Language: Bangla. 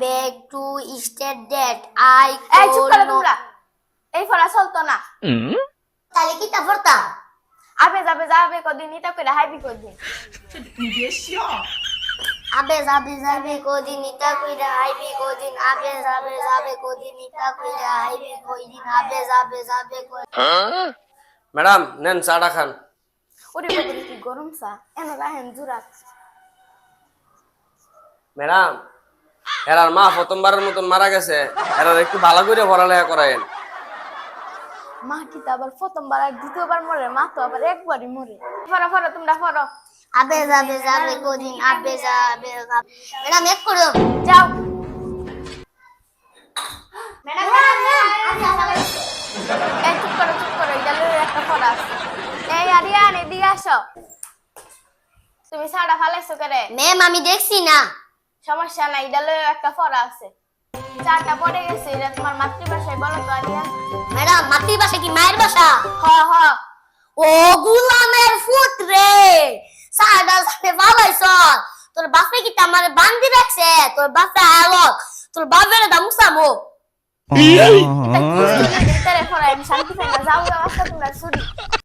beg to state that I এই চুপ করো know তোমরা, এই পড়া চলতো না। তাহলে কি তা পড়তা আবে যাবে যাবে কদিন এটা করে হাইবি কদিন। আবে যাবে যাবে কদিন ইতা কইরা আইবি কদিন আবে যাবে যাবে কদিন ইতা কইরা আইবি কদিন আবে যাবে যাবে ম্যাডাম নেন চাটা খান। ওরে বাবা কি গরম চা, এন রাহেন জুরাত। ম্যাডাম এরার মা প্রথমবারের মতন মারা গেছে, এরার একটু ভালো করে পড়ালেখা করায়েন। মা কি তো আবার প্রথমবার আর দ্বিতীয়বার মরে, মা তো আবার একবারই মরে। ফরো ফরো তোমরা ফরো। আবে যাবে যাবে কদিন আবে যাবে ম্যাডাম এক করো যাও। ম্যাডাম এই চুপ করো এটা লইয়া একটা ফরা আছে। এই আরিয়ান এদিকে আসো। তুমি সাড়া ফালাইছো করে? ম্যাম আমি দেখছি না। সমস্যা নাই, এটা লইয়া একটা ফরা আছে। চারটা পড়ে গেছে, এটা তোমার মাতৃভাষায় বলো তো আরিয়ান। ম্যাডাম মাতৃভাষা কি মায়ের ভাষা? হ হ। ও গুলামের ফুট রে সাদা সাথে বাবাইছ তোর বাপে কি আমারে বান্ধি রাখছে? তোর বাপে আলো তোর বাপের দাম সামো এটা কি ফরা? আমি শান্তি পাই না, যাও যাও আজকে তোমরা ছুটি।